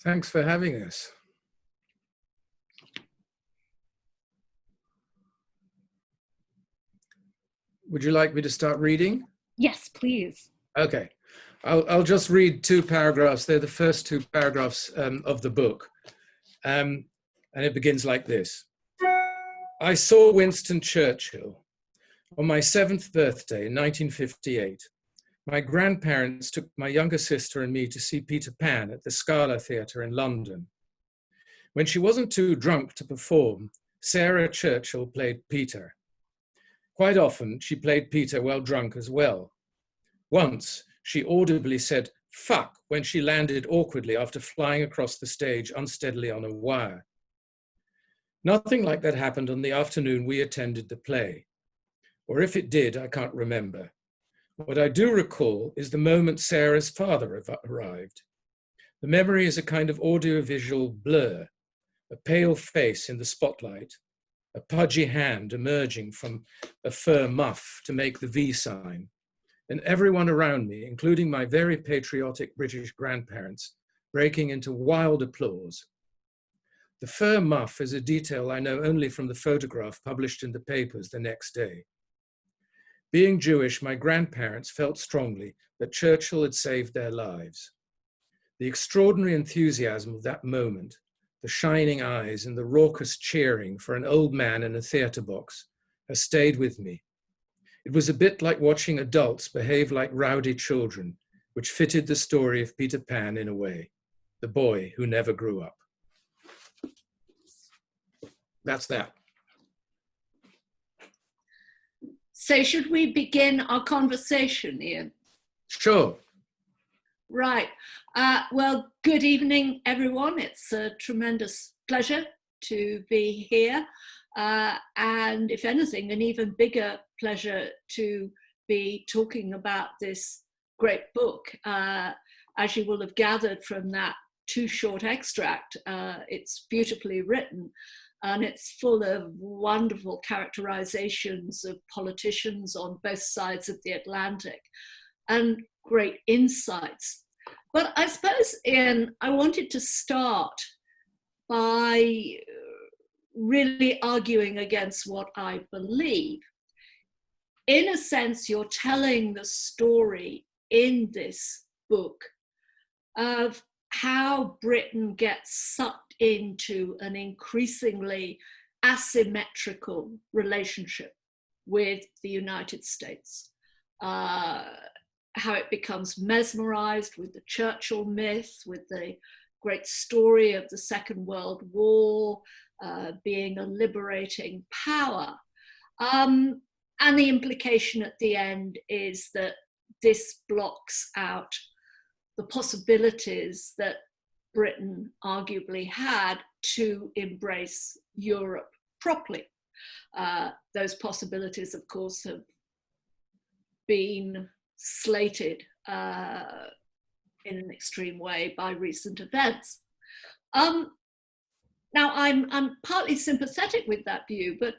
Thanks for having us. Would you like me to start reading? Yes, please. Okay. I'll just read two paragraphs. They're the first two paragraphs of the book. And it begins like this. I saw Winston Churchill on my 7th birthday in 1958. My grandparents took my younger sister and me to see Peter Pan at the Scala Theatre in London. When she wasn't too drunk to perform, Sarah Churchill played Peter. Quite often, she played Peter while drunk as well. Once, she audibly said, "fuck," when she landed awkwardly after flying across the stage unsteadily on a wire. Nothing like that happened on the afternoon we attended the play. Or if it did, I can't remember. What I do recall is the moment Sarah's father arrived. The memory is a kind of audiovisual blur, a pale face in the spotlight, a pudgy hand emerging from a fur muff to make the V sign, and everyone around me, including my very patriotic British grandparents, breaking into wild applause. The fur muff is a detail I know only from the photograph published in the papers the next day. Being Jewish, my grandparents felt strongly that Churchill had saved their lives. The extraordinary enthusiasm of that moment, the shining eyes and the raucous cheering for an old man in a theatre box, has stayed with me. It was a bit like watching adults behave like rowdy children, which fitted the story of Peter Pan in a way, the boy who never grew up. That's that. So should we begin our conversation, Ian? Sure. Right. Well, good evening, everyone. It's a tremendous pleasure to be here. And if anything, an even bigger pleasure to be talking about this great book. As you will have gathered from that too short extract, it's beautifully written. And it's full of wonderful characterizations of politicians on both sides of the Atlantic and great insights. But I suppose, Ian, I wanted to start by really arguing against what I believe. In a sense, you're telling the story in this book of how Britain gets sucked into an increasingly asymmetrical relationship with the United States, how it becomes mesmerized with the Churchill myth, with the great story of the Second World War being a liberating power. And the implication at the end is that this blocks out the possibilities that Britain arguably had to embrace Europe properly. Those possibilities, of course, have been slated in an extreme way by recent events. Now, I'm partly sympathetic with that view, but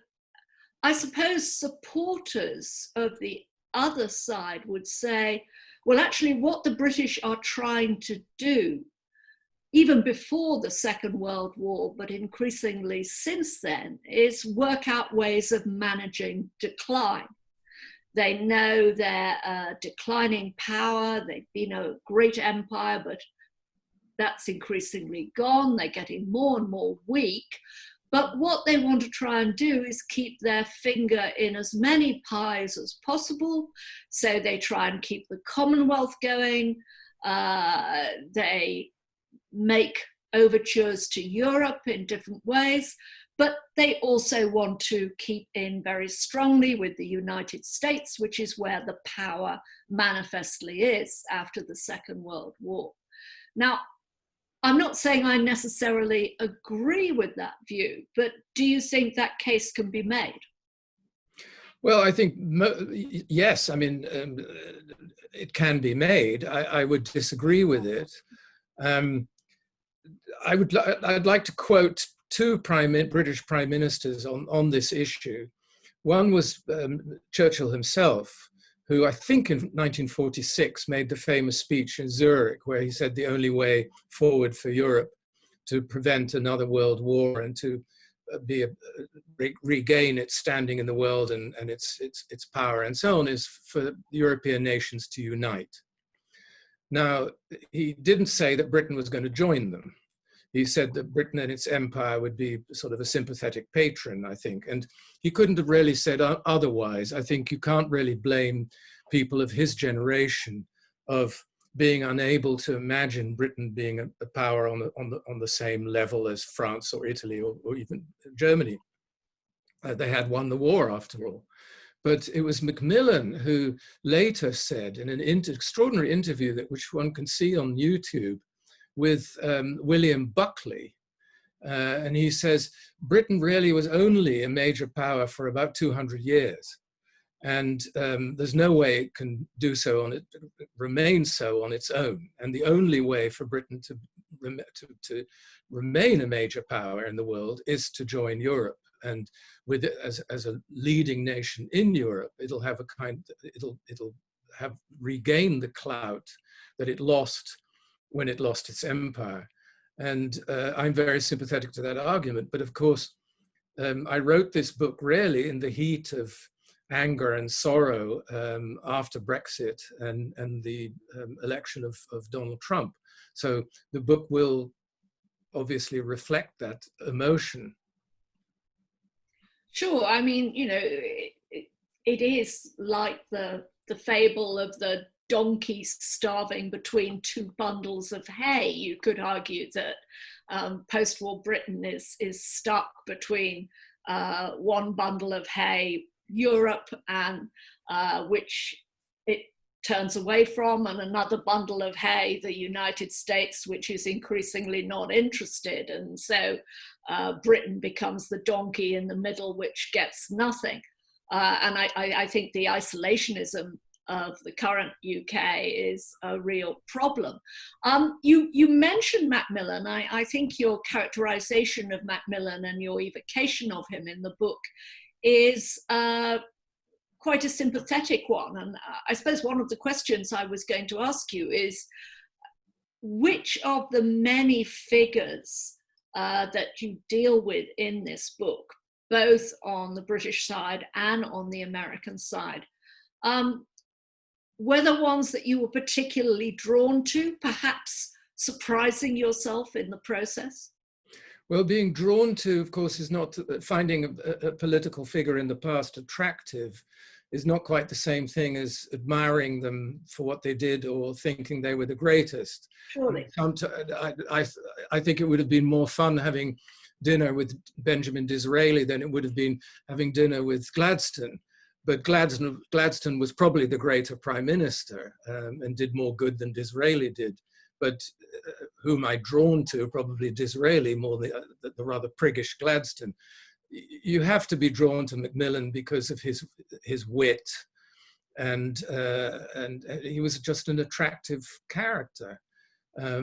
I suppose supporters of the other side would say, well, actually, what the British are trying to do, even before the Second World War, but increasingly since then, is work out ways of managing decline. They know they're declining power. They've been a great empire, but that's increasingly gone. They're getting more and more weak. But what they want to try and do is keep their finger in as many pies as possible. So they try and keep the Commonwealth going. They make overtures to Europe in different ways, but they also want to keep in very strongly with the United States, which is where the power manifestly is after the Second World War. Now, I'm not saying I necessarily agree with that view, but do you think that case can be made? Well, I think, yes, I mean, it can be made. I would disagree with it. I'd like to quote two British prime ministers on this issue. One was Churchill himself, who I think in 1946 made the famous speech in Zurich, where he said the only way forward for Europe to prevent another world war and to regain its standing in the world and its power and so on is for European nations to unite. Now, he didn't say that Britain was going to join them. He said that Britain and its empire would be sort of a sympathetic patron, I think. And he couldn't have really said otherwise. I think you can't really blame people of his generation of being unable to imagine Britain being a power on the same level as France or Italy or even Germany. They had won the war after all. But it was Macmillan who later said in an extraordinary interview which one can see on YouTube with William Buckley, and he says, Britain really was only a major power for about 200 years. And there's no way it can do so remain so on its own. And the only way for Britain to remain a major power in the world is to join Europe. And with it as a leading nation in Europe, it'll have regained the clout that it lost when it lost its empire. And I'm very sympathetic to that argument. But of course, I wrote this book really in the heat of anger and sorrow after Brexit and the election of Donald Trump. So the book will obviously reflect that emotion. Sure. I mean, you know, it is like the fable of the donkey starving between two bundles of hay. You could argue that post-war Britain is stuck between one bundle of hay, Europe, and which it turns away from, and another bundle of hay, the United States, which is increasingly not interested. And so Britain becomes the donkey in the middle, which gets nothing. And I think the isolationism of the current UK is a real problem. You mentioned Macmillan. I think your characterization of Macmillan and your evocation of him in the book is quite a sympathetic one. And I suppose one of the questions I was going to ask you is, which of the many figures that you deal with in this book, both on the British side and on the American side, were the ones that you were particularly drawn to, perhaps surprising yourself in the process? Well, being drawn to, of course, is not finding a political figure in the past attractive is not quite the same thing as admiring them for what they did or thinking they were the greatest. Surely. I think it would have been more fun having dinner with Benjamin Disraeli than it would have been having dinner with Gladstone. But Gladstone was probably the greater prime minister and did more good than Disraeli did. But whom I drawn to, probably Disraeli more than the rather priggish Gladstone. You have to be drawn to Macmillan because of his wit, and he was just an attractive character,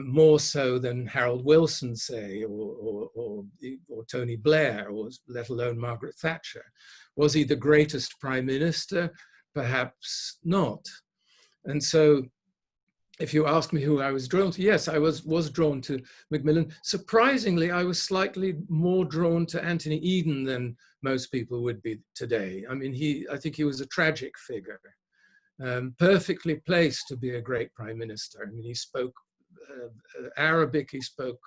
more so than Harold Wilson, say, or Tony Blair, or let alone Margaret Thatcher. Was he the greatest prime minister? Perhaps not. And so, if you ask me who I was drawn to, yes, I was drawn to Macmillan. Surprisingly, I was slightly more drawn to Anthony Eden than most people would be today. I mean, I think he was a tragic figure, perfectly placed to be a great prime minister. I mean, he spoke Arabic, he spoke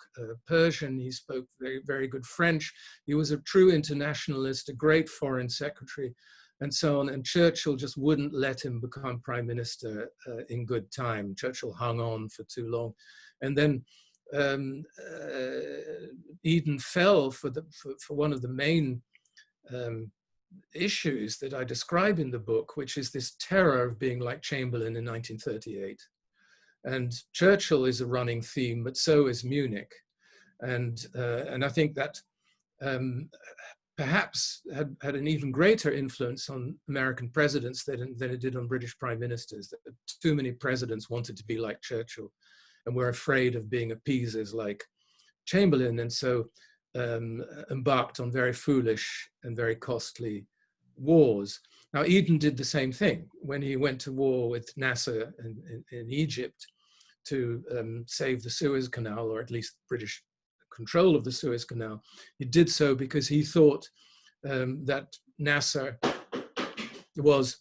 Persian, he spoke very, very good French. He was a true internationalist, a great foreign secretary, and so on. And Churchill just wouldn't let him become prime minister in good time. Churchill hung on for too long. And then Eden fell for one of the main issues that I describe in the book, which is this terror of being like Chamberlain in 1938. And Churchill is a running theme, but so is Munich. And I think that perhaps had an even greater influence on American presidents than it did on British prime ministers. That too many presidents wanted to be like Churchill and were afraid of being appeasers like Chamberlain, and so embarked on very foolish and very costly wars. Now, Eden did the same thing when he went to war with Nasser in Egypt to save the Suez Canal, or at least British control of the Suez Canal. He did so because he thought that Nasser was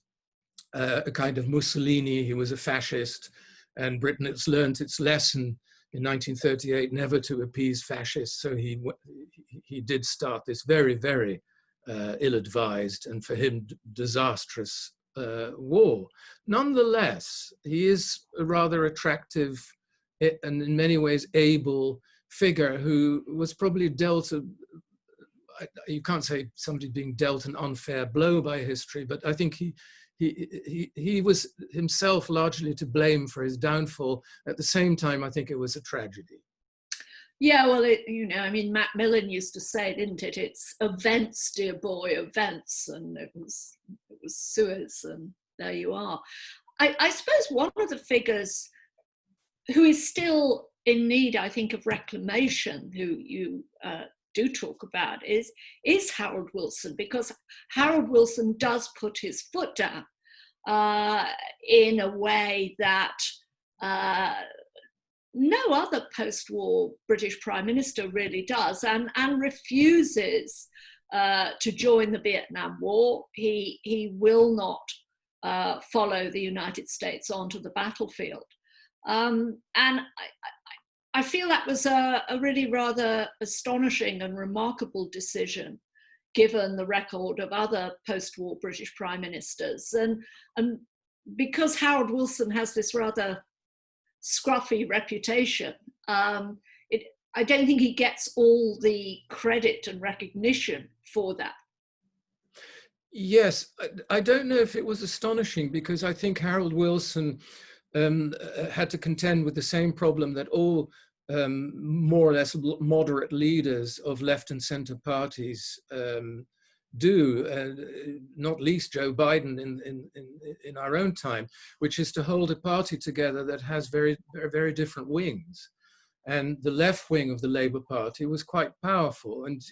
a kind of Mussolini. He was a fascist, and Britain has learned its lesson in 1938 never to appease fascists. So he did start this very, very ill-advised and for him disastrous war. Nonetheless, he is a rather attractive and in many ways able figure who was probably dealt you can't say somebody being dealt an unfair blow by history, but I think he was himself largely to blame for his downfall. At the same time, I think it was a tragedy. Yeah, well, I mean, Macmillan used to say, didn't it? It's events, dear boy, events, and it was Suez, and there you are. I suppose one of the figures who is still in need, I think, of reclamation, who you do talk about, is Harold Wilson, because Harold Wilson does put his foot down in a way that no other post-war British Prime Minister really does, and refuses to join the Vietnam War. He will not follow the United States onto the battlefield. And I feel that was a really rather astonishing and remarkable decision, given the record of other post-war British Prime Ministers. And because Harold Wilson has this rather scruffy reputation, I don't think he gets all the credit and recognition for that. Yes, I don't know if it was astonishing, because I think Harold Wilson had to contend with the same problem that all more or less moderate leaders of left and center parties do, not least Joe Biden in our own time, which is to hold a party together that has very, very different wings. And the left wing of the Labour Party was quite powerful, and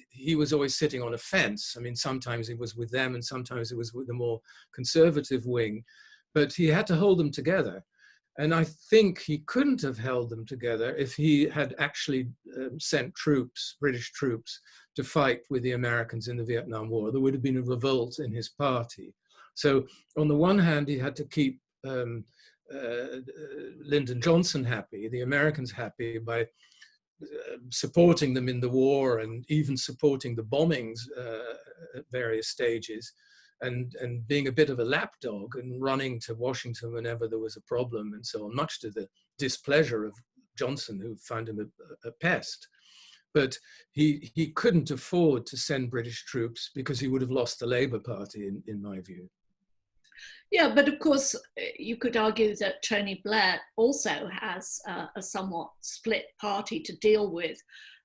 he was always sitting on a fence. I mean, sometimes he was with them and sometimes it was with the more conservative wing, but he had to hold them together. And I think he couldn't have held them together if he had actually sent troops, British troops, to fight with the Americans in the Vietnam War. There would have been a revolt in his party. So on the one hand, he had to keep Lyndon Johnson happy, the Americans happy, by supporting them in the war and even supporting the bombings at various stages. And being a bit of a lapdog and running to Washington whenever there was a problem and so on, much to the displeasure of Johnson, who found him a pest. But he couldn't afford to send British troops because he would have lost the Labour Party, in my view. Yeah, but of course, you could argue that Tony Blair also has a somewhat split party to deal with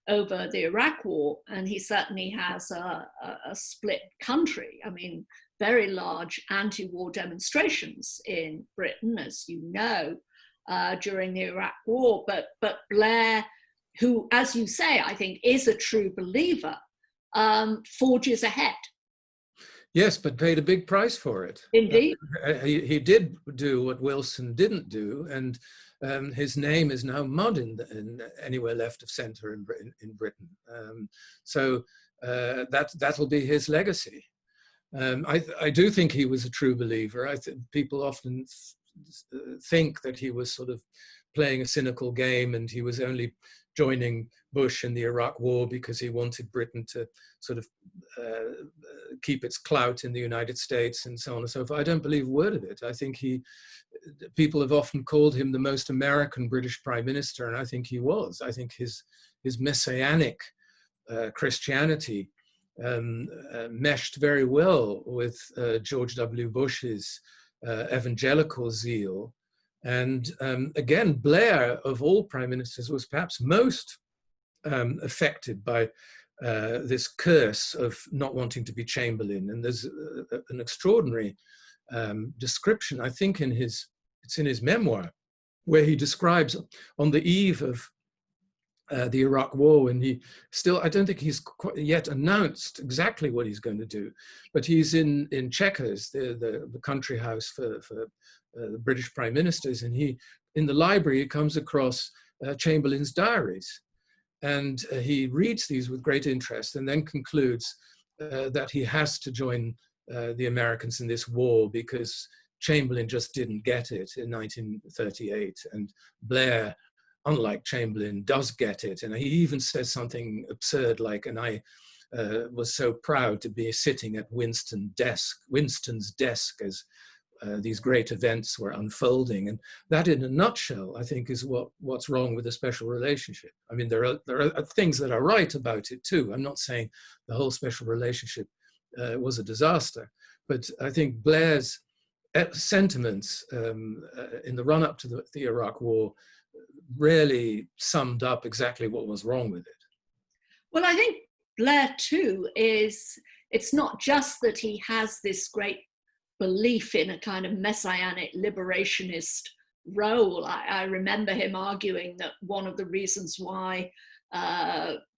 over the Iraq War, and he certainly has a split country. I mean, very large anti-war demonstrations in Britain, as you know, during the Iraq War. But Blair, who, as you say, I think is a true believer, forges ahead. Yes, but paid a big price for it. Indeed. He did do what Wilson didn't do, and his name is now mud in anywhere left of centre in Britain. So that'll be his legacy. I do think he was a true believer. People often think that he was sort of playing a cynical game and he was only joining Bush in the Iraq War because he wanted Britain to sort of keep its clout in the United States and so on and so forth. I don't believe a word of it. I think people have often called him the most American British Prime Minister, and I think he was. I think his messianic Christianity meshed very well with George W. Bush's evangelical zeal. And again, Blair, of all prime ministers, was perhaps most affected by this curse of not wanting to be Chamberlain. And there's an extraordinary description, I think, it's in his memoir, where he describes on the eve of the Iraq War, when he still, I don't think he's quite yet announced exactly what he's going to do, but he's in Chequers, the country house for the British prime ministers, and he, in the library, he comes across Chamberlain's diaries, and he reads these with great interest, and then concludes that he has to join the Americans in this war because Chamberlain just didn't get it in 1938, and Blair, unlike Chamberlain, does get it. And he even says something absurd like, and I was so proud to be sitting at Winston's desk as these great events were unfolding. And that, in a nutshell, I think is what's wrong with the special relationship. I mean, there are things that are right about it too. I'm not saying the whole special relationship was a disaster, but I think Blair's sentiments in the run-up to the Iraq War really summed up exactly what was wrong with it. Well, I think Blair too it's not just that he has this great belief in a kind of messianic liberationist role. I remember him arguing that one of the reasons why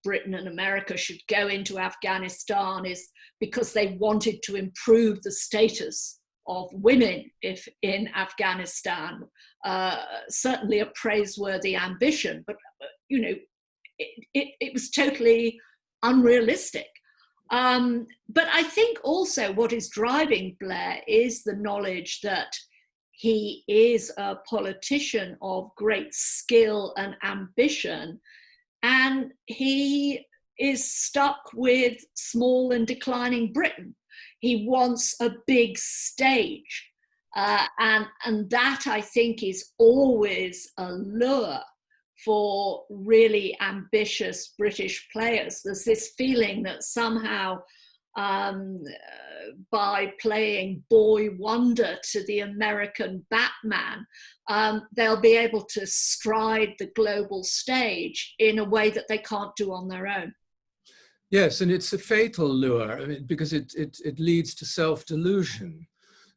Britain and America should go into Afghanistan is because they wanted to improve the status of women in Afghanistan. Certainly a praiseworthy ambition, but you know, it was totally unrealistic. But I think also what is driving Blair is the knowledge that he is a politician of great skill and ambition, and he is stuck with small and declining Britain. He wants a big stage. And that, I think, is always a lure for really ambitious British players. There's this feeling that somehow by playing boy wonder to the American Batman, they'll be able to stride the global stage in a way that they can't do on their own. Yes, and it's a fatal lure, I mean, because it leads to self-delusion.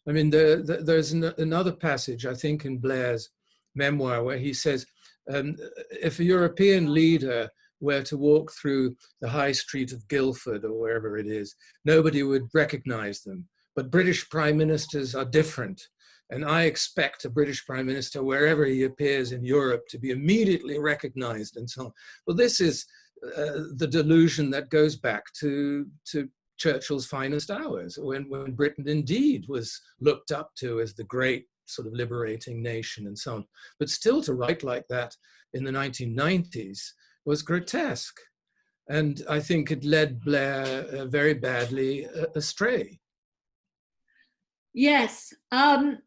I mean, there's another passage, I think, in Blair's memoir where he says, if a European leader were to walk through the high street of Guildford or wherever it is, nobody would recognize them. But British prime ministers are different. And I expect a British prime minister, wherever he appears in Europe, to be immediately recognized and so on. Well, this is the delusion that goes back to Churchill's finest hours, when Britain indeed was looked up to as the great sort of liberating nation and so on. But still to write like that in the 1990s was grotesque. And I think it led Blair very badly astray. Yes. Perhaps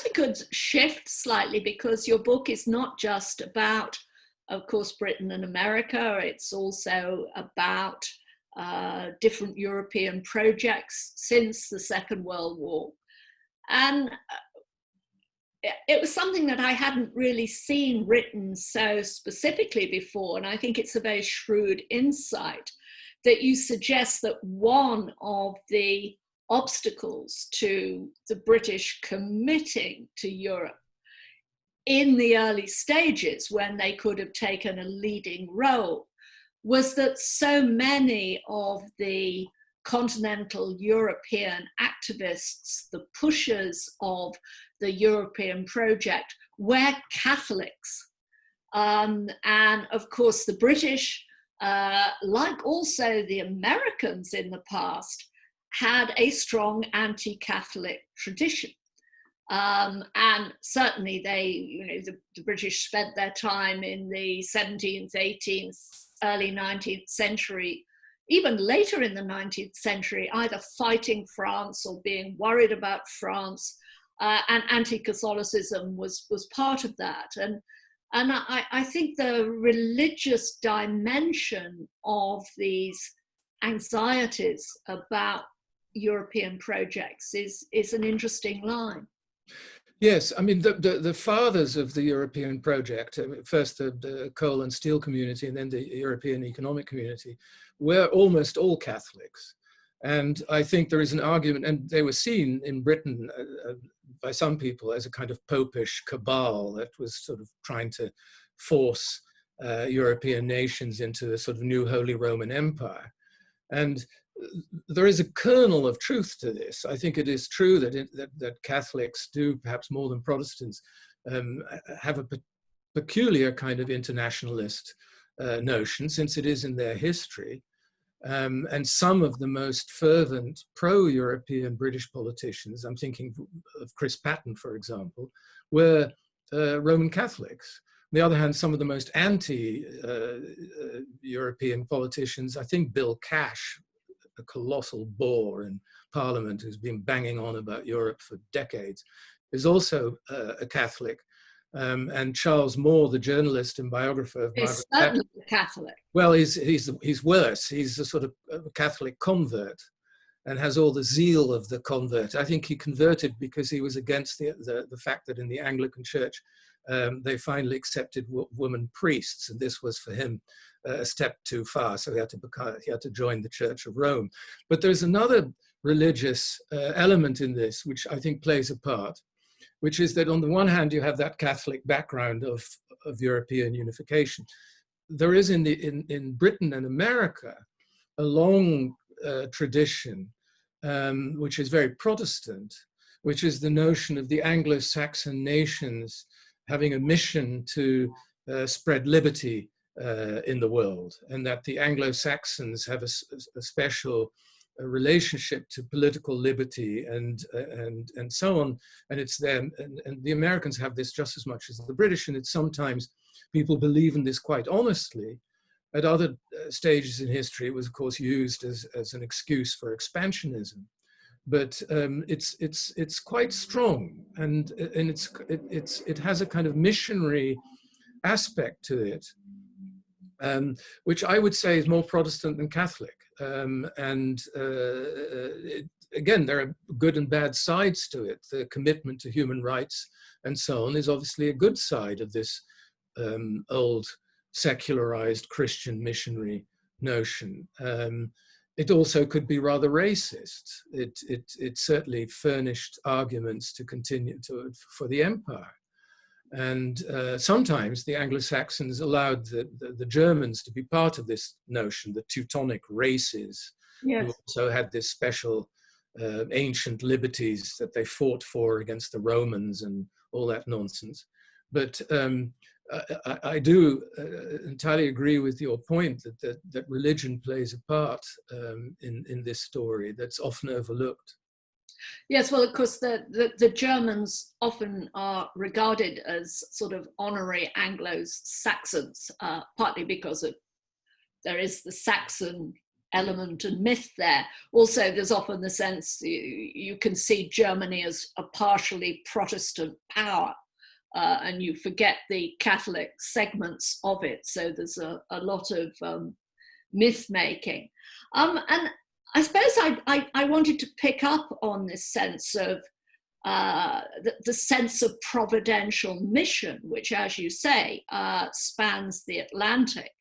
we could shift slightly, because your book is not just about, of course, Britain and America. It's also about different European projects since the Second World War. And it was something that I hadn't really seen written so specifically before. And I think it's a very shrewd insight that you suggest that one of the obstacles to the British committing to Europe in the early stages, when they could have taken a leading role, was that so many of the continental European activists, the pushers of the European project, were Catholics. And of course, the British, like also the Americans in the past, had a strong anti-Catholic tradition. And certainly the British spent their time in the 17th, 18th, early 19th century, even later in the 19th century, either fighting France or being worried about France, and anti-Catholicism was part of that. And I think the religious dimension of these anxieties about European projects is an interesting line. Yes, I mean, the fathers of the European project, first the coal and steel community and then the European economic community, were almost all Catholics. And I think there is an argument, and they were seen in Britain by some people as a kind of popish cabal that was sort of trying to force European nations into a sort of new Holy Roman Empire. And there is a kernel of truth to this. I think it is true that Catholics do, perhaps more than Protestants, have a peculiar kind of internationalist notion, since it is in their history. And some of the most fervent pro-European British politicians, I'm thinking of Chris Patten, for example, were Roman Catholics. On the other hand, some of the most anti-European politicians, I think Bill Cash, a colossal bore in Parliament who's been banging on about Europe for decades, is also a Catholic. And Charles Moore, the journalist and biographer of Margaret Thatcher, certainly a Catholic. well, he's worse. He's a sort of a Catholic convert and has all the zeal of the convert. I think he converted because he was against the fact that in the Anglican Church, they finally accepted women priests, and this was for him a step too far. So he had to join the Church of Rome. But there's another religious element in this, which I think plays a part, which is that on the one hand, you have that Catholic background of European unification. There is in Britain and America a long tradition, which is very Protestant, which is the notion of the Anglo-Saxon nations having a mission to spread liberty in the world, and that the Anglo-Saxons have a special relationship to political liberty and so on, and it's them, and the Americans have this just as much as the British, and it's sometimes people believe in this quite honestly. At other stages in history, it was of course used as an excuse for expansionism, but it's quite strong, and it has a kind of missionary aspect to it, which I would say is more Protestant than Catholic. Again, there are good and bad sides to it. The commitment to human rights and so on is obviously a good side of this old secularized Christian missionary notion. It also could be rather racist. It certainly furnished arguments to continue for the empire. And sometimes the Anglo-Saxons allowed the Germans to be part of this notion, the Teutonic races, yes, who also had this special ancient liberties that they fought for against the Romans and all that nonsense. But I do entirely agree with your point that religion plays a part in this story that's often overlooked. Yes, well, of course, the Germans often are regarded as sort of honorary Anglo-Saxons, partly because there is the Saxon element and myth there. Also, there's often the sense you can see Germany as a partially Protestant power, and you forget the Catholic segments of it. So there's a lot of myth making. And I suppose I wanted to pick up on this sense of the sense of providential mission, which, as you say, spans the Atlantic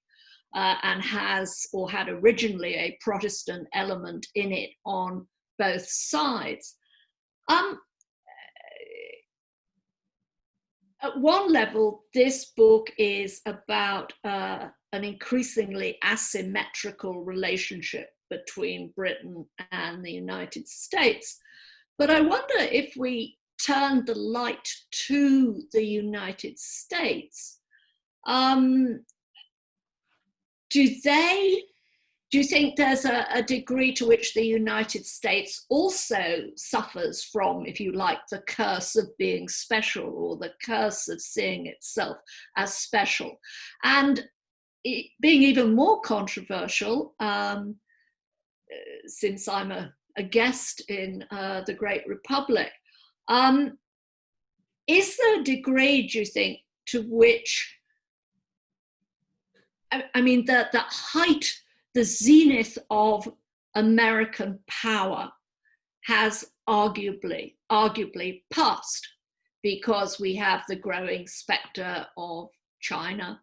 and has or had originally a Protestant element in it on both sides. At one level, this book is about an increasingly asymmetrical relationship between Britain and the United States. But I wonder if we turn the light to the United States, do you think there's a degree to which the United States also suffers from, if you like, the curse of being special, or the curse of seeing itself as special? And being even more controversial, since I'm a guest in the Great Republic, is there a degree, do you think, to which, I mean, the height, the zenith of American power has arguably passed, because we have the growing spectre of China,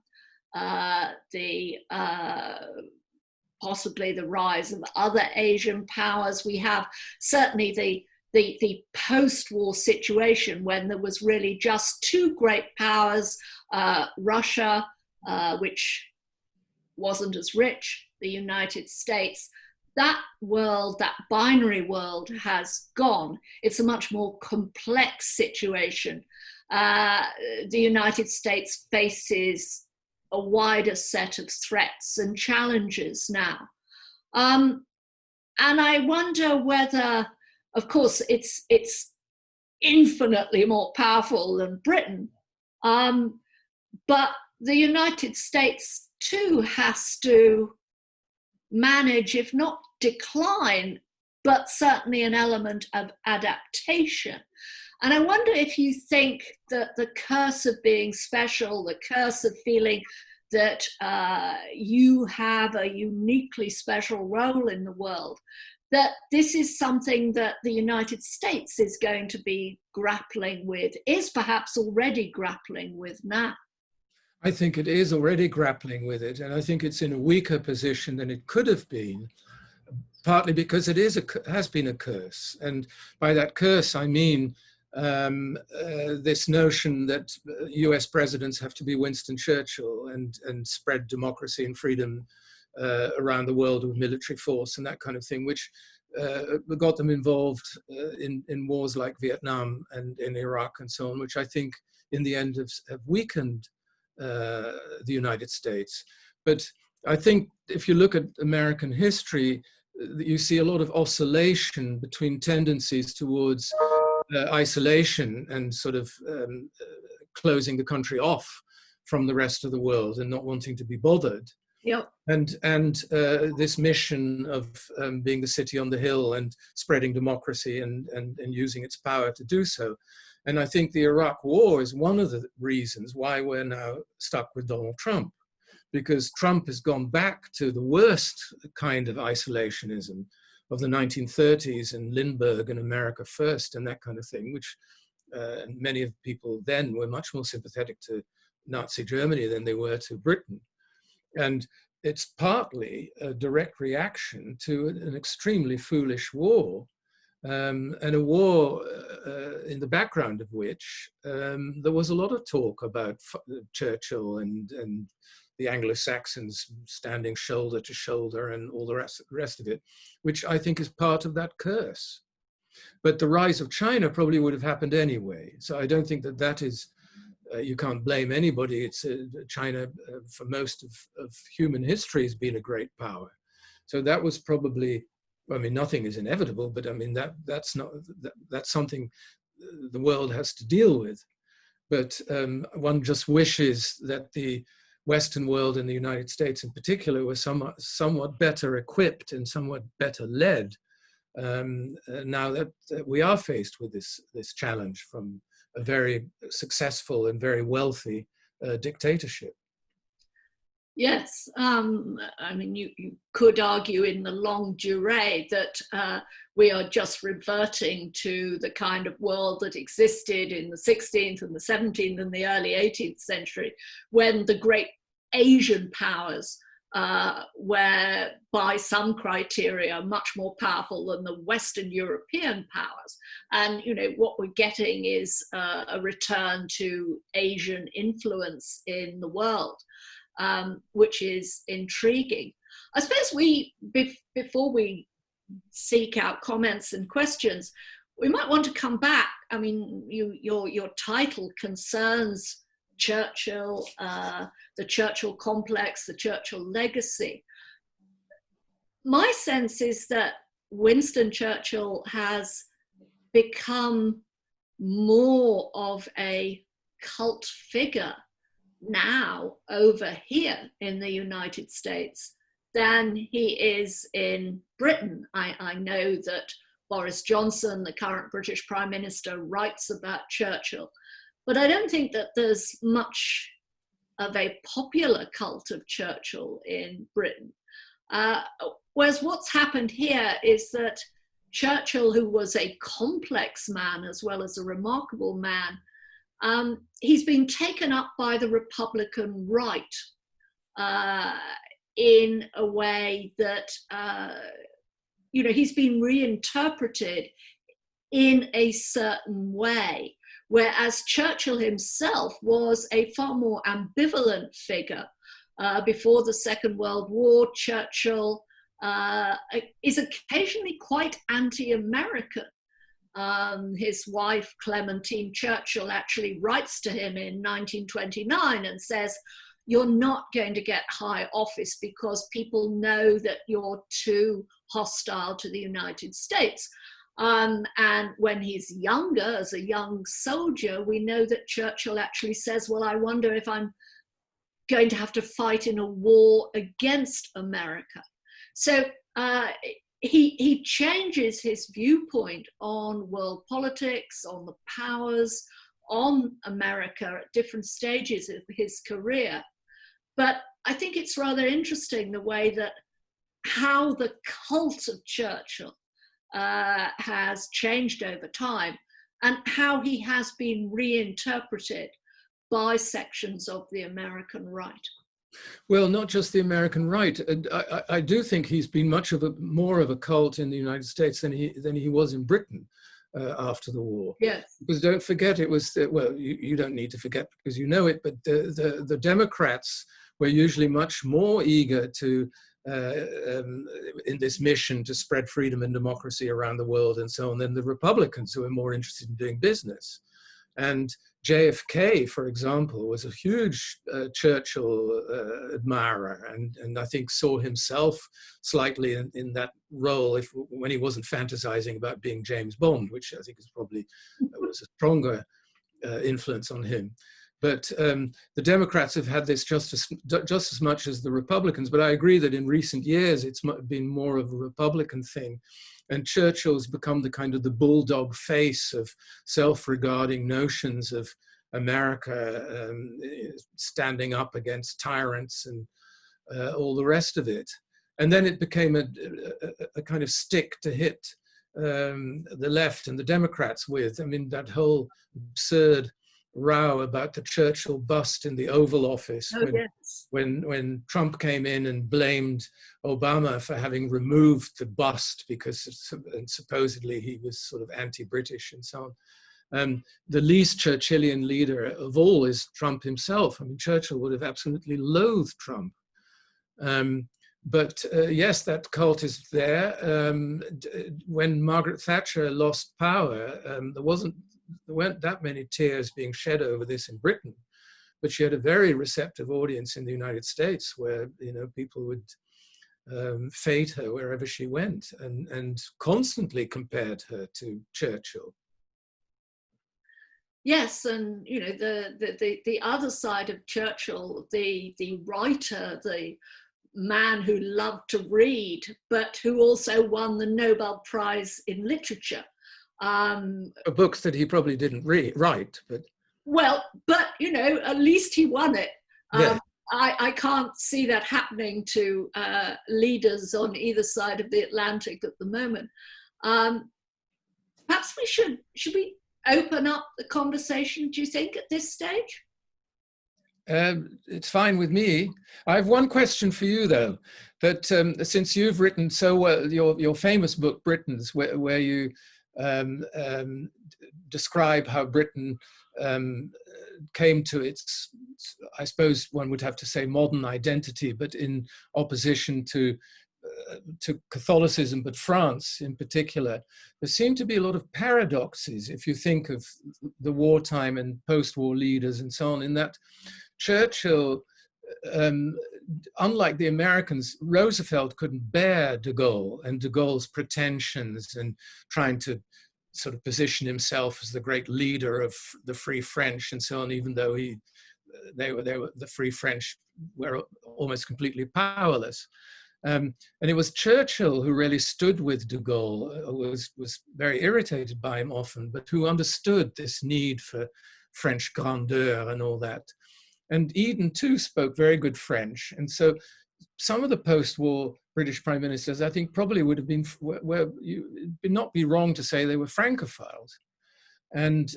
possibly the rise of other Asian powers. We have certainly the post-war situation when there was really just two great powers, Russia which wasn't as rich, the United States, that world, that binary world has gone. It's a much more complex situation. The United States faces a wider set of threats and challenges now. And I wonder whether, of course, it's infinitely more powerful than Britain, but the United States too has to manage, if not decline, but certainly an element of adaptation. And I wonder if you think that the curse of being special, the curse of feeling that you have a uniquely special role in the world, that this is something that the United States is going to be grappling with, is perhaps already grappling with now. I think it is already grappling with it, and I think it's in a weaker position than it could have been, partly because it has been a curse. And by that curse, I mean this notion that US presidents have to be Winston Churchill and spread democracy and freedom around the world with military force and that kind of thing, which got them involved in wars like Vietnam and in Iraq and so on, which I think in the end have weakened the United States. But I think if you look at American history, you see a lot of oscillation between tendencies towards isolation and sort of closing the country off from the rest of the world and not wanting to be bothered. Yep. And this mission of being the city on the hill and spreading democracy and using its power to do so. And I think the Iraq War is one of the reasons why we're now stuck with Donald Trump, because Trump has gone back to the worst kind of isolationism of the 1930s and Lindbergh and America First and that kind of thing, which many of the people then were much more sympathetic to Nazi Germany than they were to Britain. And it's partly a direct reaction to an extremely foolish war, and a war in the background of which there was a lot of talk about Churchill and the Anglo-Saxons standing shoulder to shoulder and all the rest of it, which I think is part of that curse. But the rise of China probably would have happened anyway. So I don't think that is, you can't blame anybody. It's China for most of human history has been a great power. So that was probably, I mean, nothing is inevitable, but I mean, that's something the world has to deal with. But one just wishes that the Western world and the United States in particular were somewhat better equipped and somewhat better led now that we are faced with this challenge from a very successful and very wealthy dictatorship. Yes, I mean, you could argue in the longue durée that we are just reverting to the kind of world that existed in the 16th and the 17th and the early 18th century, when the great Asian powers were, by some criteria, much more powerful than the Western European powers. And, you know, what we're getting is a return to Asian influence in the world. Which is intriguing. I suppose before we seek out comments and questions, we might want to come back. I mean, your title concerns Churchill, the Churchill complex, the Churchill legacy. My sense is that Winston Churchill has become more of a cult figure now over here in the United States than he is in Britain. I know that Boris Johnson, the current British Prime Minister, writes about Churchill, but I don't think that there's much of a popular cult of Churchill in Britain. Whereas what's happened here is that Churchill, who was a complex man as well as a remarkable man, he's been taken up by the Republican right in a way that, you know, he's been reinterpreted in a certain way, whereas Churchill himself was a far more ambivalent figure. Before the Second World War, Churchill is occasionally quite anti-American. His wife, Clementine Churchill, actually writes to him in 1929 and says, "You're not going to get high office because people know that you're too hostile to the United States." And when he's younger, as a young soldier, we know that Churchill actually says, "Well, I wonder if I'm going to have to fight in a war against America." So he changes his viewpoint on world politics, on the powers, on America at different stages of his career. But I think it's rather interesting the way that how the cult of Churchill has changed over time and how he has been reinterpreted by sections of the American right. Well, not just the American right. I do think he's been more of a cult in the United States than he was in Britain after the war. Yes. Because don't forget, it was well, you don't need to forget because you know it, but the Democrats were usually much more eager to in this mission to spread freedom and democracy around the world and so on than the Republicans, who were more interested in doing business. And JFK, for example, was a huge Churchill admirer, and I think saw himself slightly in that role when he wasn't fantasizing about being James Bond, which I think is probably was a stronger influence on him. But the Democrats have had this just as much as the Republicans. But I agree that in recent years it's been more of a Republican thing. And Churchill's become the kind of the bulldog face of self-regarding notions of America standing up against tyrants and all the rest of it. And then it became a kind of stick to hit the left and the Democrats with. I mean, that whole absurd row about the Churchill bust in the Oval Office when Trump came in and blamed Obama for having removed the bust because supposedly he was sort of anti-British and so on. The least Churchillian leader of all is Trump himself. I mean, Churchill would have absolutely loathed Trump. But yes, that cult is there. When Margaret Thatcher lost power, there weren't that many tears being shed over this in Britain, but she had a very receptive audience in the United States where, you know, people would fade her wherever she went and constantly compared her to Churchill. Yes, and you know the other side of Churchill, the writer, the man who loved to read, but who also won the Nobel Prize in Literature. Books that he probably didn't write, but well, but you know, at least he won it. Yeah. I can't see that happening to leaders on either side of the Atlantic at the moment. Perhaps we should we open up the conversation, do you think, at this stage? It's fine with me. I have one question for you, though. That since you've written so well your famous book, Britons, where you describe how Britain came to its, I suppose one would have to say, modern identity, but in opposition to Catholicism, but France in particular. There seem to be a lot of paradoxes if you think of the wartime and post-war leaders and so on, in that Churchill, unlike the Americans, Roosevelt couldn't bear de Gaulle and de Gaulle's pretensions and trying to sort of position himself as the great leader of the Free French and so on, even though the Free French were almost completely powerless. And it was Churchill who really stood with de Gaulle, was very irritated by him often, but who understood this need for French grandeur and all that. And Eden too spoke very good French. And so some of the post-war British prime ministers, I think, probably would have been, you'd not be wrong to say they were Francophiles, and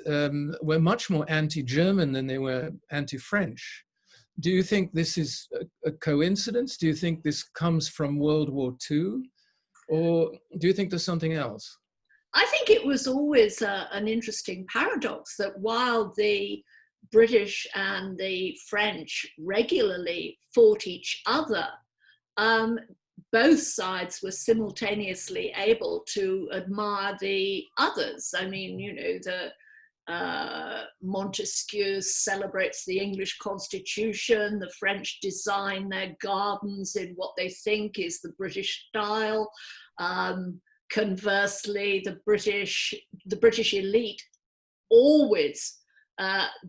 were much more anti-German than they were anti-French. Do you think this is a coincidence? Do you think this comes from World War II? Or do you think there's something else? I think it was always an interesting paradox that while the British and the French regularly fought each other, both sides were simultaneously able to admire the others. I mean, you know, Montesquieu celebrates the English Constitution, the French design their gardens in what they think is the British style. Conversely, the British elite always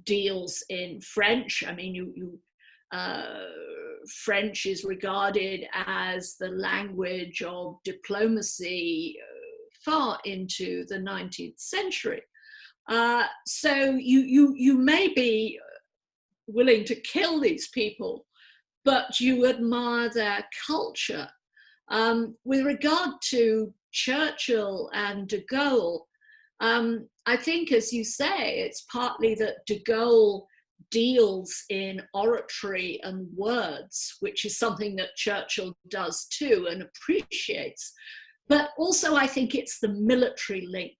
deals in French. I mean, French is regarded as the language of diplomacy far into the 19th century. So you may be willing to kill these people, but you admire their culture. With regard to Churchill and de Gaulle, I think, as you say, it's partly that de Gaulle deals in oratory and words, which is something that Churchill does too and appreciates. But also I think it's the military link.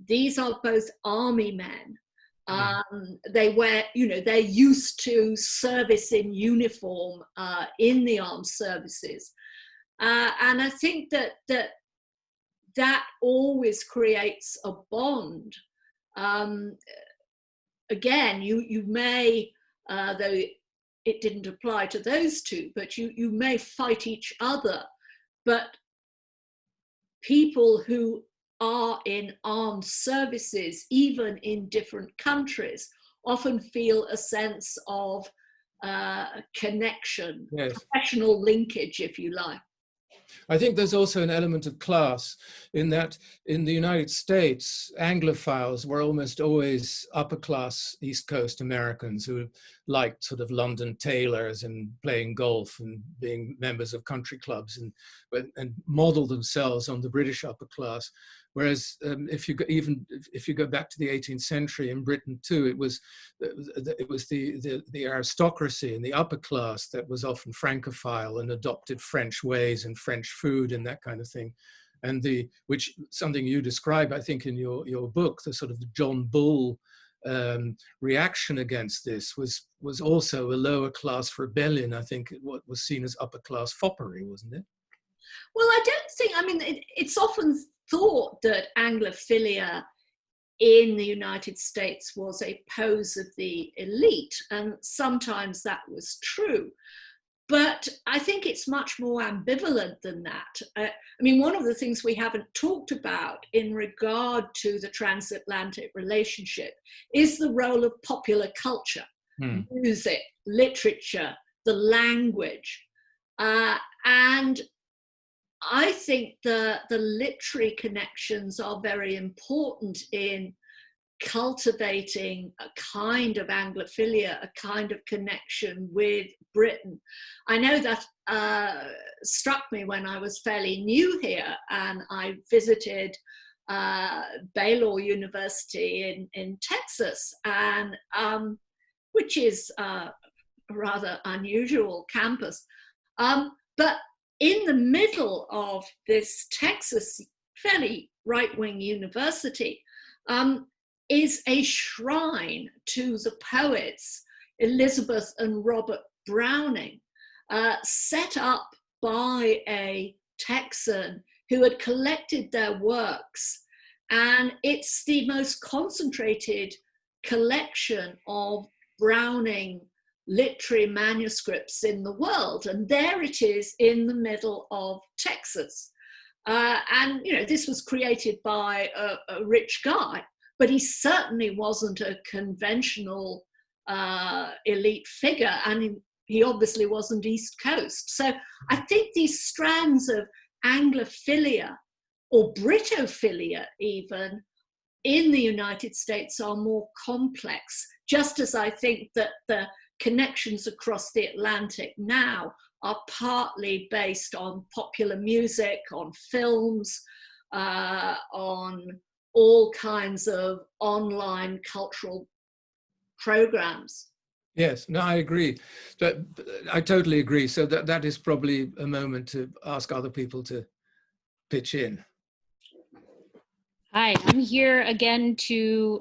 These are both army men. They wear, you know, they're used to service in uniform in the armed services. And I think that always creates a bond. Again, you may, though it didn't apply to those two, but you may fight each other, but people who are in armed services, even in different countries, often feel a sense of connection, yes, professional linkage, if you like. I think there's also an element of class in that in the United States, Anglophiles were almost always upper class East Coast Americans who liked sort of London tailors and playing golf and being members of country clubs and modeled themselves on the British upper class. Whereas if you go back to the 18th century in Britain too, it was the aristocracy and the upper class that was often Francophile and adopted French ways and French food and that kind of thing, and which something you describe, I think, in your book, the sort of the John Bull reaction against this was also a lower class rebellion. I think what was seen as upper class foppery, wasn't it? Well, I don't think. I mean, it's often thought that Anglophilia in the United States was a pose of the elite, and sometimes that was true. But I think it's much more ambivalent than that. I mean, one of the things we haven't talked about in regard to the transatlantic relationship is the role of popular culture, music, literature, the language, and I think the literary connections are very important in cultivating a kind of Anglophilia, a kind of connection with Britain. I know that struck me when I was fairly new here and I visited Baylor University in Texas, and which is a rather unusual campus. But in the middle of this Texas fairly right-wing university is a shrine to the poets Elizabeth and Robert Browning, set up by a Texan who had collected their works. And it's the most concentrated collection of Browning literary manuscripts in the world, and there it is in the middle of Texas. And you know, this was created by a rich guy, but he certainly wasn't a conventional elite figure, and he obviously wasn't East Coast. So I think these strands of Anglophilia or Britophilia even in the United States are more complex, just as I think that the connections across the Atlantic now are partly based on popular music, on films, on all kinds of online cultural programs. Yes, no, I agree. I totally agree. So that is probably a moment to ask other people to pitch in. Hi, I'm here again to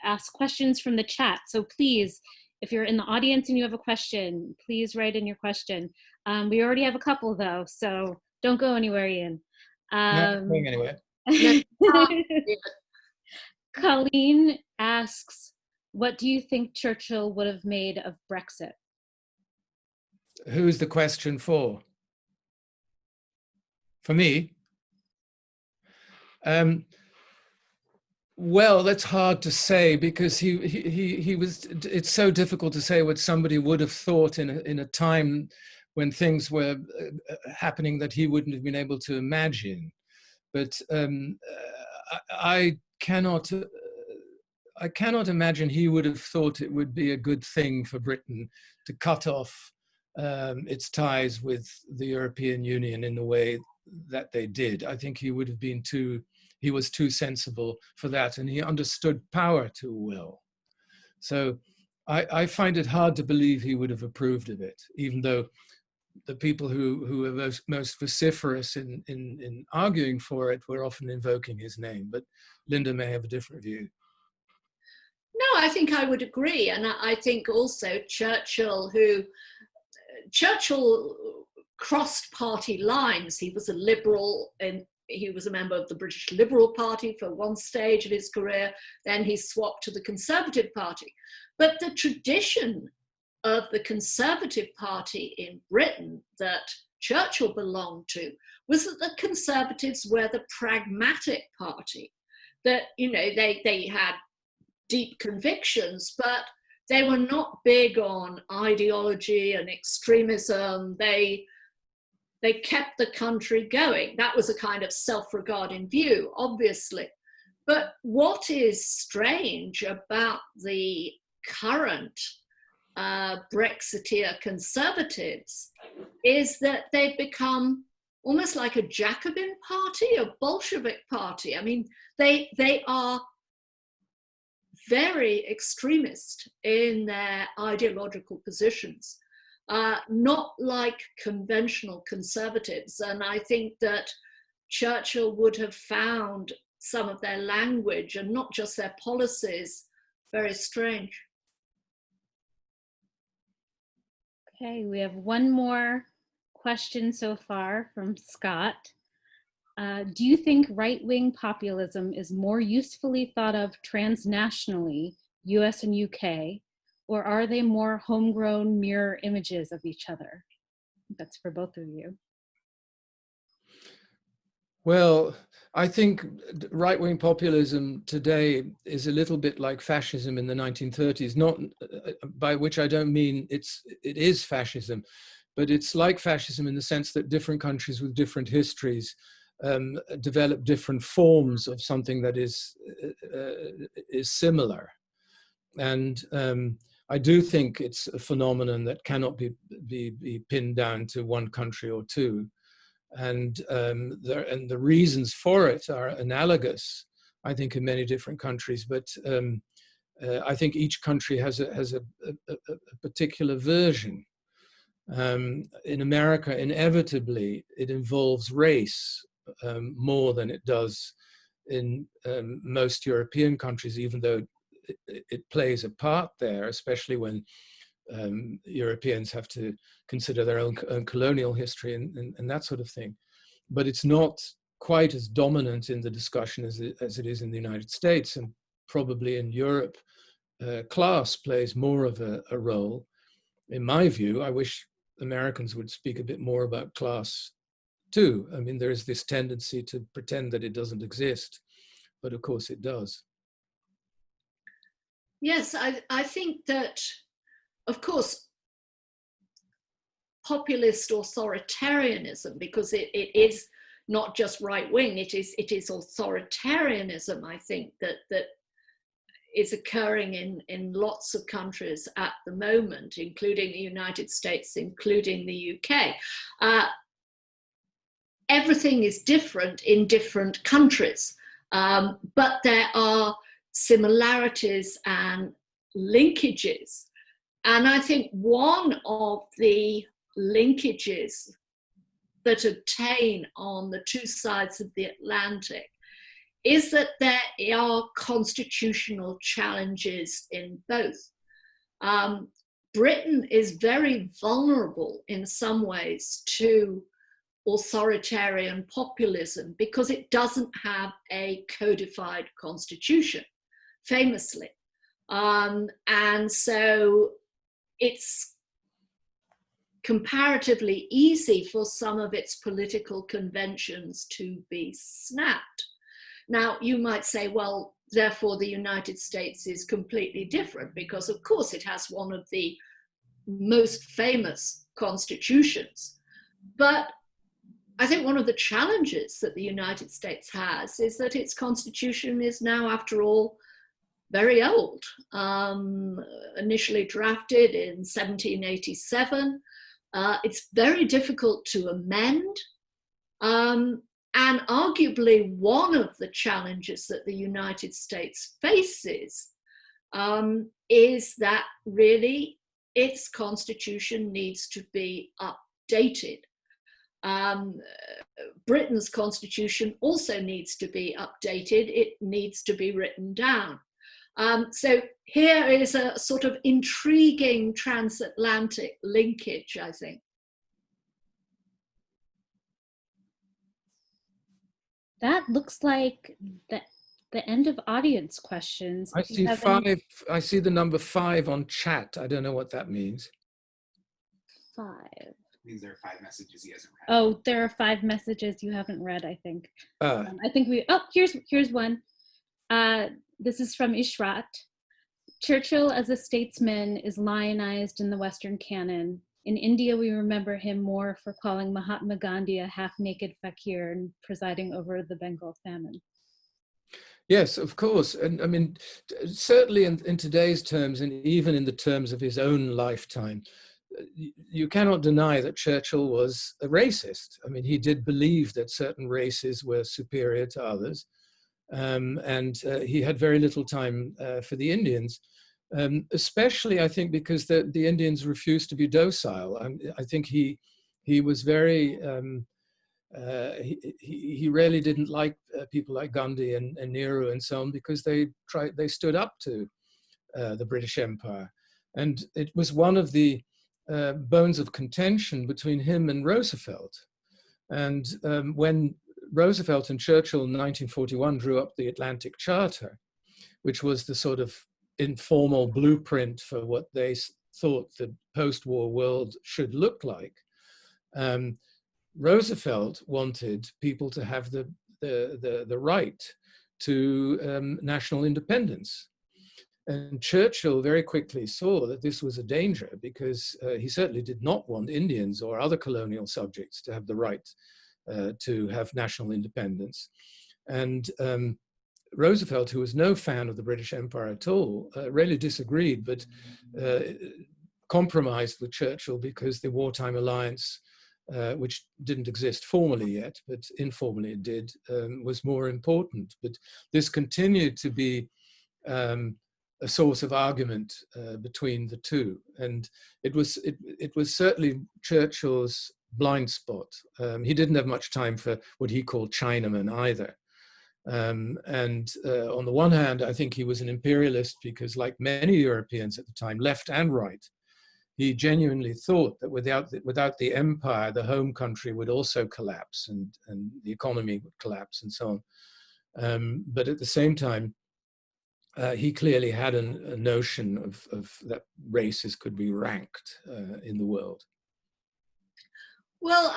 ask questions from the chat. So please, if you're in the audience and you have a question, please write in your question. We already have a couple though, so don't go anywhere, Ian. Not going anywhere. Colleen asks, what do you think Churchill would have made of Brexit? Who's the question for? For me? Well, that's hard to say because he was. It's so difficult to say what somebody would have thought in a time when things were happening that he wouldn't have been able to imagine. But I cannot imagine he would have thought it would be a good thing for Britain to cut off its ties with the European Union in the way that they did. I think he would have been he was too sensible for that, and he understood power too well. So I find it hard to believe he would have approved of it, even though the people who are most vociferous in arguing for it were often invoking his name. But Linda may have a different view. No, I think I would agree. And I think also Churchill crossed party lines. He was a liberal and he was a member of the British Liberal Party for one stage of his career. Then he swapped to the Conservative Party. But the tradition of the Conservative Party in Britain that Churchill belonged to was that the Conservatives were the pragmatic party. That, you know, they had deep convictions, but they were not big on ideology and extremism. They kept the country going. That was a kind of self-regarding view, obviously. But what is strange about the current Brexiteer Conservatives is that they've become almost like a Jacobin party, a Bolshevik party. I mean, they are very extremist in their ideological positions. Not like conventional conservatives. And I think that Churchill would have found some of their language and not just their policies very strange. Okay, we have one more question so far from Scott. Do you think right-wing populism is more usefully thought of transnationally, US and UK, or are they more homegrown mirror images of each other? That's for both of you. Well, I think right-wing populism today is a little bit like fascism in the 1930s, not by which I don't mean it is fascism, but it's like fascism in the sense that different countries with different histories develop different forms of something that is similar. And I do think it's a phenomenon that cannot be pinned down to one country or two. And the reasons for it are analogous, I think, in many different countries. But I think each country has a particular version. In America, inevitably, it involves race more than it does in most European countries, even though it plays a part there, especially when Europeans have to consider their own colonial history and that sort of thing. But it's not quite as dominant in the discussion as it is in the United States, and probably in Europe, class plays more of a role. In my view, I wish Americans would speak a bit more about class too. I mean, there's this tendency to pretend that it doesn't exist, but of course it does. Yes, I think that, of course, populist authoritarianism, because it is not just right-wing, it is authoritarianism, I think, that is occurring in lots of countries at the moment, including the United States, including the UK. Everything is different in different countries, but there are similarities and linkages. And I think one of the linkages that obtain on the two sides of the Atlantic is that there are constitutional challenges in both. Britain is very vulnerable in some ways to authoritarian populism because it doesn't have a codified constitution, famously. And so it's comparatively easy for some of its political conventions to be snapped. Now, you might say, well, therefore the United States is completely different because, of course, it has one of the most famous constitutions. But I think one of the challenges that the United States has is that its constitution is now, after all, very old. Initially drafted in 1787. It's very difficult to amend. And arguably one of the challenges that the United States faces is that really its constitution needs to be updated. Britain's constitution also needs to be updated. It needs to be written down. So here is a sort of intriguing transatlantic linkage, I think. That looks like the end of audience questions. I see five. I see the number 5 on chat. I don't know what that means. 5. Means there are 5 messages he hasn't read. Oh, there are 5 messages you haven't read, I think. I think here's one. This is from Ishrat. Churchill as a statesman is lionized in the Western canon. In India, we remember him more for calling Mahatma Gandhi a half-naked fakir and presiding over the Bengal famine. Yes, of course. And I mean, certainly in today's terms, and even in the terms of his own lifetime, you cannot deny that Churchill was a racist. I mean, he did believe that certain races were superior to others. And he had very little time for the Indians, especially, I think, because the Indians refused to be docile. I think he was very, he really didn't like people like Gandhi and Nehru and so on, because they stood up to the British Empire. And it was one of the bones of contention between him and Roosevelt. And when Roosevelt and Churchill in 1941 drew up the Atlantic Charter, which was the sort of informal blueprint for what they thought the post-war world should look like. Roosevelt wanted people to have the right to national independence. And Churchill very quickly saw that this was a danger, because he certainly did not want Indians or other colonial subjects to have the right to have national independence. And Roosevelt, who was no fan of the British Empire at all, really disagreed, but compromised with Churchill because the wartime alliance, which didn't exist formally yet, but informally it did, was more important. But this continued to be a source of argument between the two. And it was certainly Churchill's blind spot. He didn't have much time for what he called Chinamen either. And on the one hand, I think he was an imperialist because, like many Europeans at the time, left and right, he genuinely thought that without the empire, the home country would also collapse, and the economy would collapse and so on. But at the same time, he clearly had a notion of that races could be ranked in the world. Well,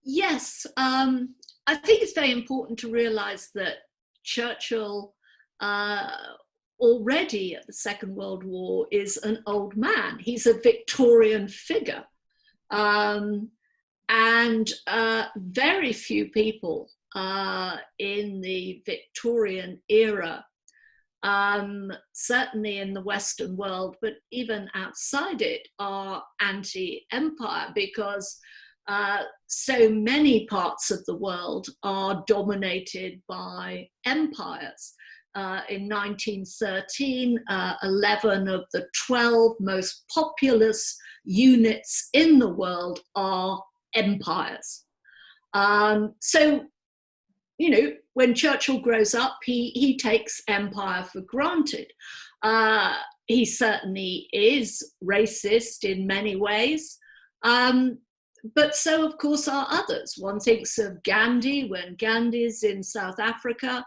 yes, I think it's very important to realize that Churchill already at the Second World War is an old man. He's a Victorian figure. And very few people in the Victorian era, certainly in the Western world, but even outside it, are anti-empire, because so many parts of the world are dominated by empires. In 1913, 11 of the 12 most populous units in the world are empires. So you know, when Churchill grows up, he takes empire for granted. He certainly is racist in many ways. But so, of course, are others. One thinks of Gandhi when Gandhi's in South Africa,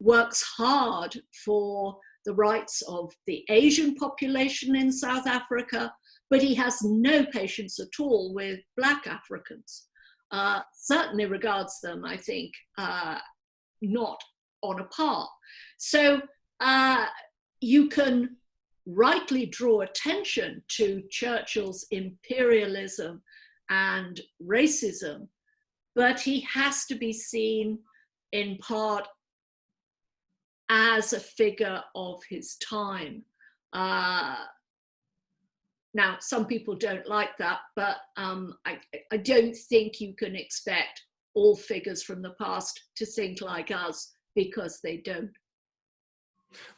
works hard for the rights of the Asian population in South Africa, but he has no patience at all with Black Africans. Certainly regards them, I think, not on a par. So you can rightly draw attention to Churchill's imperialism and racism, but he has to be seen in part as a figure of his time. Now, some people don't like that, but I don't think you can expect all figures from the past to think like us, because they don't.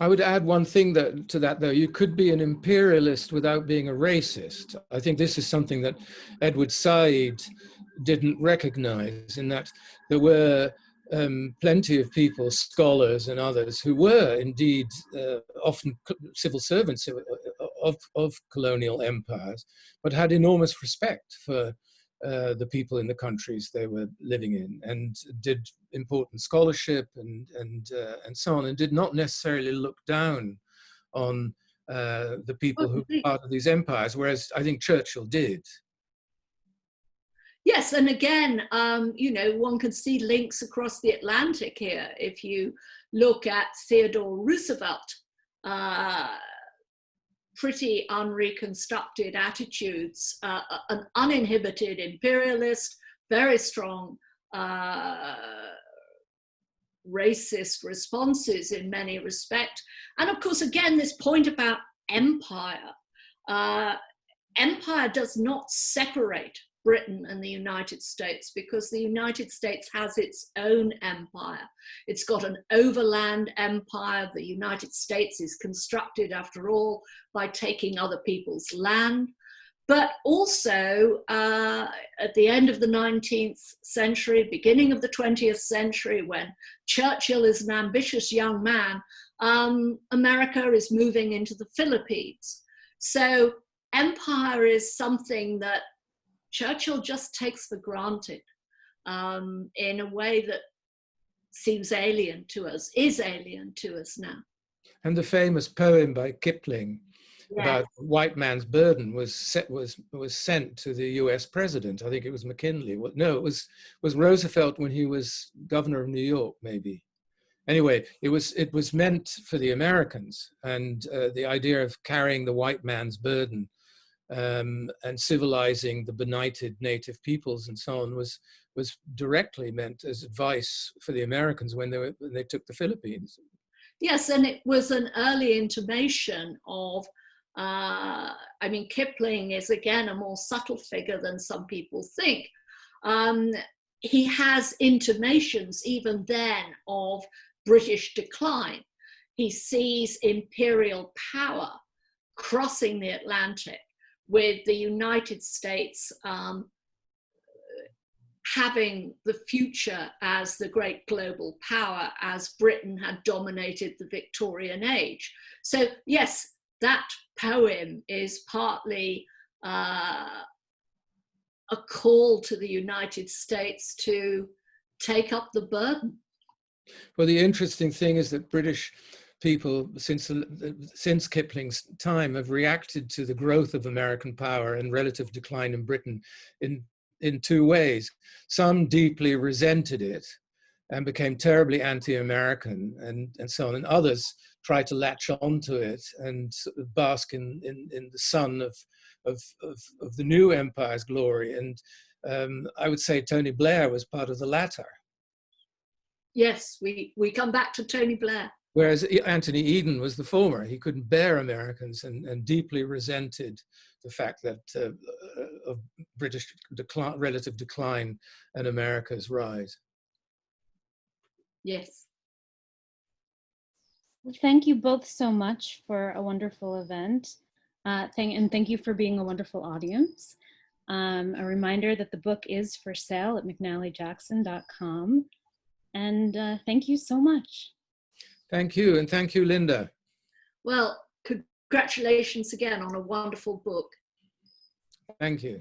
I would add one thing to that, though. You could be an imperialist without being a racist. I think this is something that Edward Said didn't recognize, in that there were plenty of people, scholars and others, who were indeed often civil servants of colonial empires, but had enormous respect for the people in the countries they were living in, and did important scholarship and so on, and did not necessarily look down on the people who were part of these empires, whereas I think Churchill did. Yes, and again, you know, one can see links across the Atlantic here. If you look at Theodore Roosevelt, pretty unreconstructed attitudes, an uninhibited imperialist, very strong racist responses in many respects. And of course, again, this point about empire. Empire does not separate Britain and the United States, because the United States has its own empire. It's got an overland empire. The United States is constructed, after all, by taking other people's land. But also, at the end of the 19th century, beginning of the 20th century, when Churchill is an ambitious young man, America is moving into the Philippines. So empire is something that Churchill just takes for granted in a way that seems alien to us, is alien to us now. And the famous poem by Kipling about white man's burden was sent to the US president. I think it was McKinley. No, it was Roosevelt when he was governor of New York, maybe. Anyway, it was meant for the Americans, and the idea of carrying the white man's burden and civilizing the benighted native peoples and so on was directly meant as advice for the Americans when they took the Philippines. Yes, and it was an early intimation of, I mean, Kipling is again a more subtle figure than some people think. He has intimations even then of British decline. He sees imperial power crossing the Atlantic, with the United States having the future as the great global power, as Britain had dominated the Victorian age. So yes, that poem is partly a call to the United States to take up the burden. Well, the interesting thing is that British people, since Kipling's time, have reacted to the growth of American power and relative decline in Britain in two ways. Some deeply resented it and became terribly anti-American and so on, and others tried to latch onto it and bask in the sun of the new empire's glory. And I would say Tony Blair was part of the latter. Yes, we come back to Tony Blair. Whereas Anthony Eden was the former. He couldn't bear Americans and deeply resented the fact that of British relative decline and America's rise. Yes. Well, thank you both so much for a wonderful event. And thank you for being a wonderful audience. A reminder that the book is for sale at McNallyJackson.com. And thank you so much. Thank you, and thank you, Linda. Well, congratulations again on a wonderful book. Thank you.